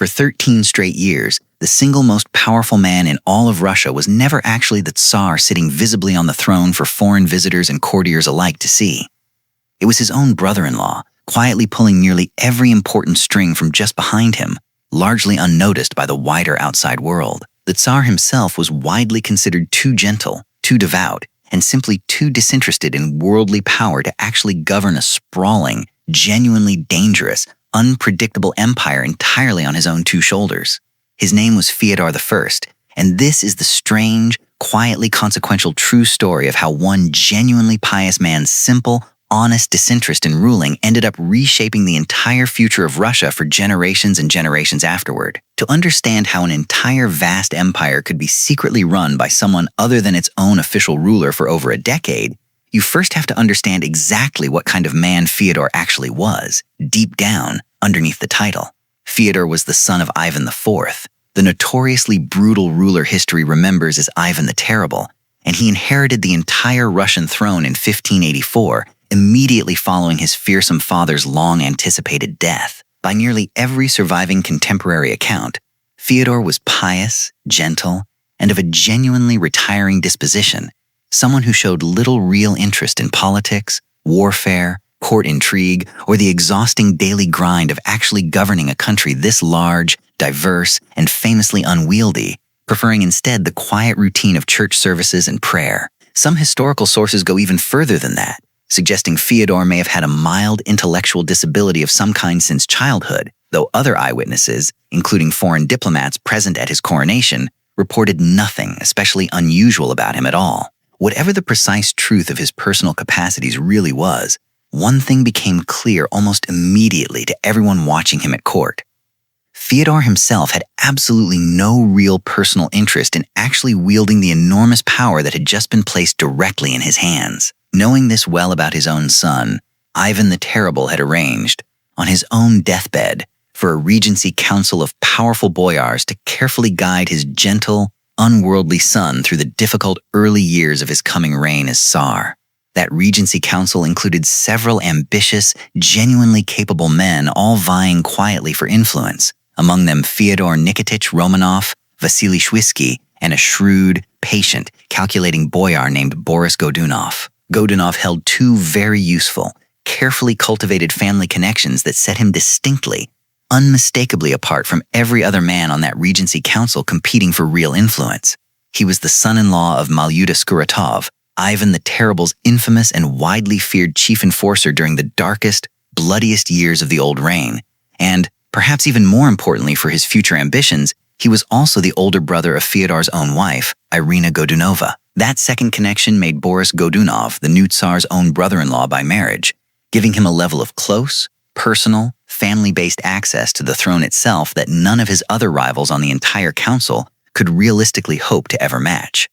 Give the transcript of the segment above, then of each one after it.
For 13 straight years, the single most powerful man in all of Russia was never actually the Tsar sitting visibly on the throne for foreign visitors and courtiers alike to see. It was his own brother-in-law, quietly pulling nearly every important string from just behind him, largely unnoticed by the wider outside world. The Tsar himself was widely considered too gentle, too devout, and simply too disinterested in worldly power to actually govern a sprawling, genuinely dangerous, unpredictable empire entirely on his own two shoulders. His name was Feodor I, and this is the strange, quietly consequential true story of how one genuinely pious man's simple, honest disinterest in ruling ended up reshaping the entire future of Russia for generations and generations afterward. To understand how an entire vast empire could be secretly run by someone other than its own official ruler for over a decade, you first have to understand exactly what kind of man Feodor actually was, deep down, underneath the title. Feodor was the son of Ivan IV, the notoriously brutal ruler history remembers as Ivan the Terrible, and he inherited the entire Russian throne in 1584, immediately following his fearsome father's long-anticipated death. By nearly every surviving contemporary account, Feodor was pious, gentle, and of a genuinely retiring disposition, someone who showed little real interest in politics, warfare, court intrigue, or the exhausting daily grind of actually governing a country this large, diverse, and famously unwieldy, preferring instead the quiet routine of church services and prayer. Some historical sources go even further than that, suggesting Feodor may have had a mild intellectual disability of some kind since childhood, though other eyewitnesses, including foreign diplomats present at his coronation, reported nothing especially unusual about him at all. Whatever the precise truth of his personal capacities really was, one thing became clear almost immediately to everyone watching him at court. Feodor himself had absolutely no real personal interest in actually wielding the enormous power that had just been placed directly in his hands. Knowing this well about his own son, Ivan the Terrible had arranged, on his own deathbed, for a regency council of powerful boyars to carefully guide his gentle, unworldly son through the difficult early years of his coming reign as Tsar. That regency council included several ambitious, genuinely capable men all vying quietly for influence, among them Fyodor Nikitich Romanov, Vasily Shwisky, and a shrewd, patient, calculating boyar named Boris Godunov. Godunov held two very useful, carefully cultivated family connections that set him distinctly, unmistakably apart from every other man on that regency council competing for real influence. He was the son-in-law of Malyuta Skuratov, Ivan the Terrible's infamous and widely feared chief enforcer during the darkest, bloodiest years of the old reign, and, perhaps even more importantly for his future ambitions, he was also the older brother of Fyodor's own wife, Irina Godunova. That second connection made Boris Godunov the new Tsar's own brother-in-law by marriage, giving him a level of close, personal, family-based access to the throne itself that none of his other rivals on the entire council could realistically hope to ever match.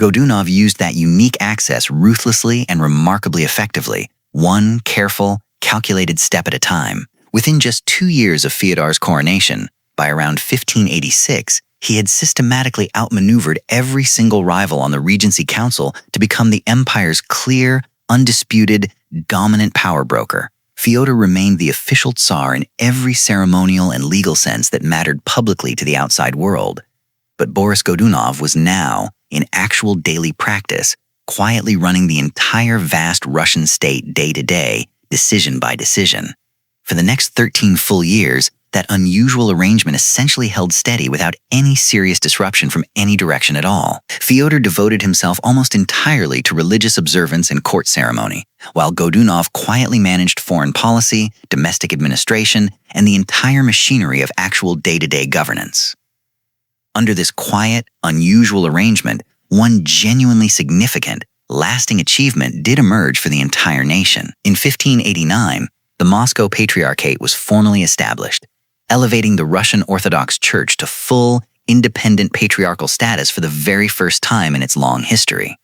Godunov used that unique access ruthlessly and remarkably effectively, one careful, calculated step at a time. Within just 2 years of Fyodor's coronation, by around 1586, he had systematically outmaneuvered every single rival on the Regency Council to become the empire's clear, undisputed, dominant power broker. Fyodor remained the official Tsar in every ceremonial and legal sense that mattered publicly to the outside world. But Boris Godunov was now, in actual daily practice, quietly running the entire vast Russian state day to day, decision by decision. For the next 13 full years, that unusual arrangement essentially held steady without any serious disruption from any direction at all. Fyodor devoted himself almost entirely to religious observance and court ceremony, while Godunov quietly managed foreign policy, domestic administration, and the entire machinery of actual day-to-day governance. Under this quiet, unusual arrangement, one genuinely significant, lasting achievement did emerge for the entire nation. In 1589, the Moscow Patriarchate was formally established, elevating the Russian Orthodox Church to full, independent patriarchal status for the very first time in its long history.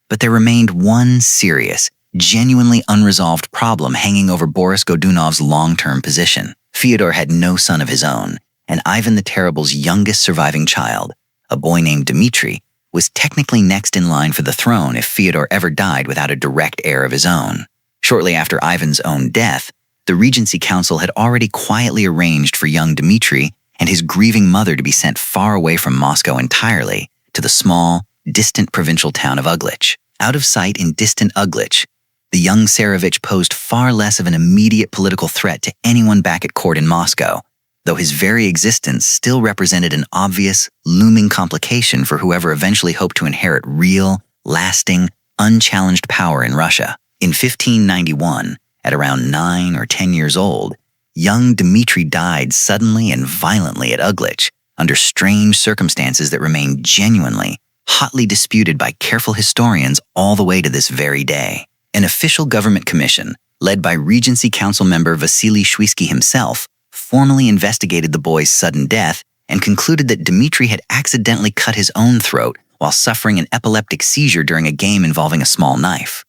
But there remained one serious, genuinely unresolved problem hanging over Boris Godunov's long-term position. Fyodor had no son of his own, and Ivan the Terrible's youngest surviving child, a boy named Dmitri, was technically next in line for the throne if Fyodor ever died without a direct heir of his own. Shortly after Ivan's own death, the Regency Council had already quietly arranged for young Dmitri and his grieving mother to be sent far away from Moscow entirely, to the small, distant provincial town of Uglich. Out of sight in distant Uglich, the young Tsarevich posed far less of an immediate political threat to anyone back at court in Moscow, though his very existence still represented an obvious, looming complication for whoever eventually hoped to inherit real, lasting, unchallenged power in Russia. In 1591, at around 9 or 10 years old, young Dmitri died suddenly and violently at Uglich, under strange circumstances that remain genuinely, hotly disputed by careful historians all the way to this very day. An official government commission, led by Regency Council member Vasily Shwisky himself, formally investigated the boy's sudden death and concluded that Dmitri had accidentally cut his own throat while suffering an epileptic seizure during a game involving a small knife.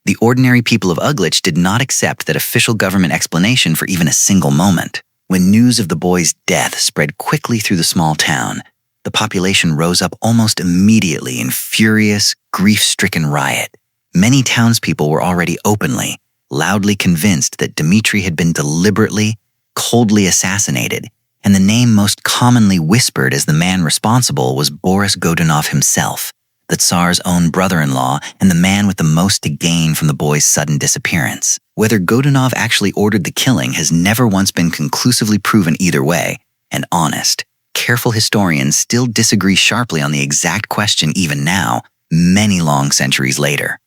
The ordinary people of Uglich did not accept that official government explanation for even a single moment. When news of the boy's death spread quickly through the small town, the population rose up almost immediately in furious, grief-stricken riot. Many townspeople were already openly, loudly convinced that Dmitri had been deliberately, coldly assassinated, and the name most commonly whispered as the man responsible was Boris Godunov himself, the Tsar's own brother-in-law and the man with the most to gain from the boy's sudden disappearance. Whether Godunov actually ordered the killing has never once been conclusively proven either way, and honest, careful historians still disagree sharply on the exact question even now, many long centuries later.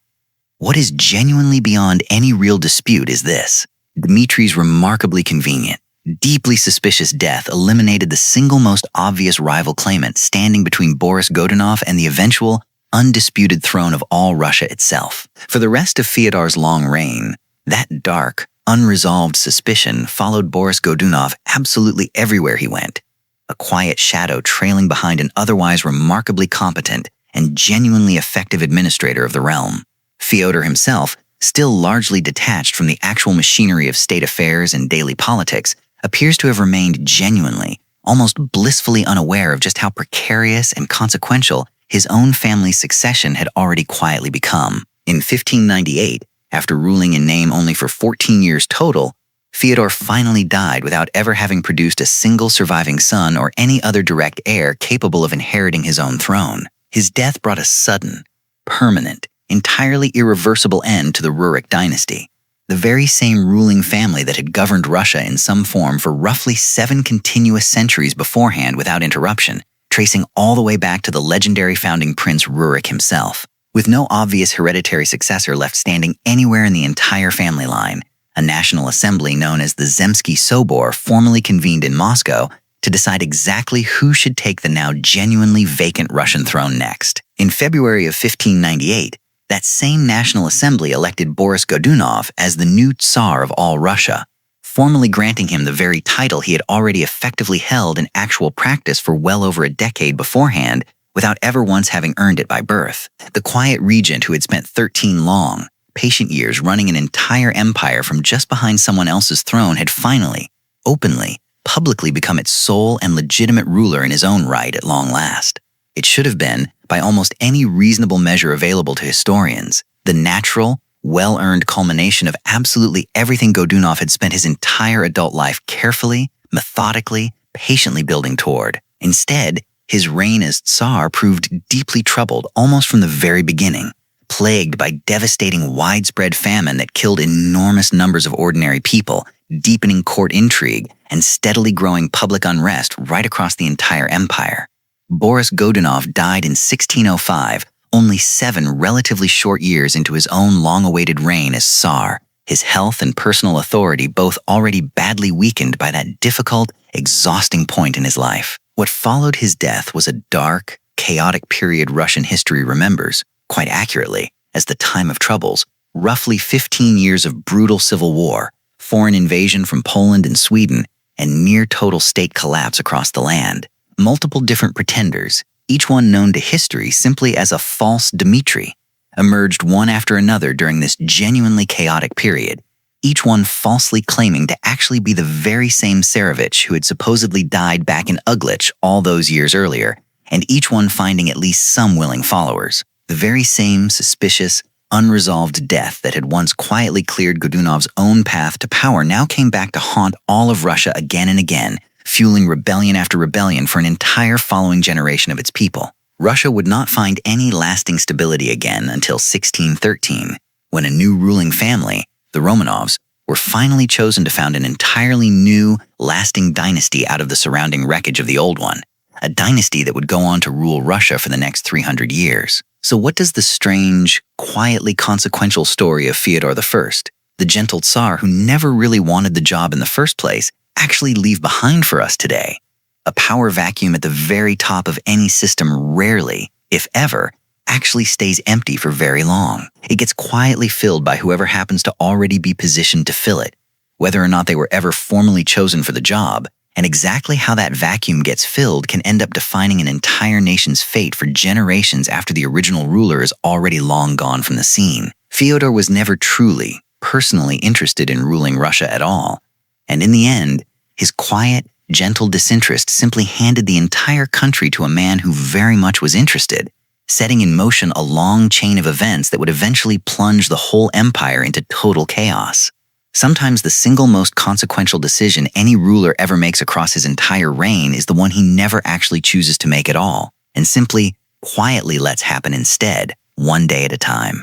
What is genuinely beyond any real dispute is this: Dmitri's remarkably convenient, deeply suspicious death eliminated the single most obvious rival claimant standing between Boris Godunov and the eventual, undisputed throne of all Russia itself. For the rest of Feodor's long reign, that dark, unresolved suspicion followed Boris Godunov absolutely everywhere he went, a quiet shadow trailing behind an otherwise remarkably competent and genuinely effective administrator of the realm. Feodor himself, still largely detached from the actual machinery of state affairs and daily politics, appears to have remained genuinely, almost blissfully unaware of just how precarious and consequential his own family's succession had already quietly become. In 1598, after ruling in name only for 14 years total, Feodor finally died without ever having produced a single surviving son or any other direct heir capable of inheriting his own throne. His death brought a sudden, permanent, entirely irreversible end to the Rurik dynasty, the very same ruling family that had governed Russia in some form for roughly 7 continuous centuries beforehand without interruption, tracing all the way back to the legendary founding prince Rurik himself. With no obvious hereditary successor left standing anywhere in the entire family line, a national assembly known as the Zemsky Sobor formally convened in Moscow to decide exactly who should take the now genuinely vacant Russian throne next. In February of 1598, that same National Assembly elected Boris Godunov as the new Tsar of all Russia, formally granting him the very title he had already effectively held in actual practice for well over a decade beforehand without ever once having earned it by birth. The quiet regent who had spent 13 long, patient years running an entire empire from just behind someone else's throne had finally, openly, publicly become its sole and legitimate ruler in his own right at long last. It should have been, by almost any reasonable measure available to historians, the natural, well-earned culmination of absolutely everything Godunov had spent his entire adult life carefully, methodically, patiently building toward. Instead, his reign as Tsar proved deeply troubled almost from the very beginning, plagued by devastating widespread famine that killed enormous numbers of ordinary people, deepening court intrigue, and steadily growing public unrest right across the entire empire. Boris Godunov died in 1605, only 7 relatively short years into his own long-awaited reign as Tsar, his health and personal authority both already badly weakened by that difficult, exhausting point in his life. What followed his death was a dark, chaotic period Russian history remembers, quite accurately, as the time of troubles, roughly 15 years of brutal civil war, foreign invasion from Poland and Sweden, and near-total state collapse across the land. Multiple different pretenders, each one known to history simply as a false Dmitri, emerged one after another during this genuinely chaotic period, each one falsely claiming to actually be the very same Tsarevich who had supposedly died back in Uglich all those years earlier, and each one finding at least some willing followers. The very same suspicious, unresolved death that had once quietly cleared Godunov's own path to power now came back to haunt all of Russia again and again, fueling rebellion after rebellion for an entire following generation of its people. Russia would not find any lasting stability again until 1613, when a new ruling family, the Romanovs, were finally chosen to found an entirely new, lasting dynasty out of the surrounding wreckage of the old one, a dynasty that would go on to rule Russia for the next 300 years. So what does the strange, quietly consequential story of Feodor I, the gentle Tsar who never really wanted the job in the first place, actually leave behind for us today? A power vacuum at the very top of any system rarely, if ever, actually stays empty for very long. It gets quietly filled by whoever happens to already be positioned to fill it, whether or not they were ever formally chosen for the job. And exactly how that vacuum gets filled can end up defining an entire nation's fate for generations after the original ruler is already long gone from the scene. Fyodor was never truly, personally interested in ruling Russia at all. And in the end, his quiet, gentle disinterest simply handed the entire country to a man who very much was interested, setting in motion a long chain of events that would eventually plunge the whole empire into total chaos. Sometimes the single most consequential decision any ruler ever makes across his entire reign is the one he never actually chooses to make at all, and simply, quietly lets happen instead, one day at a time.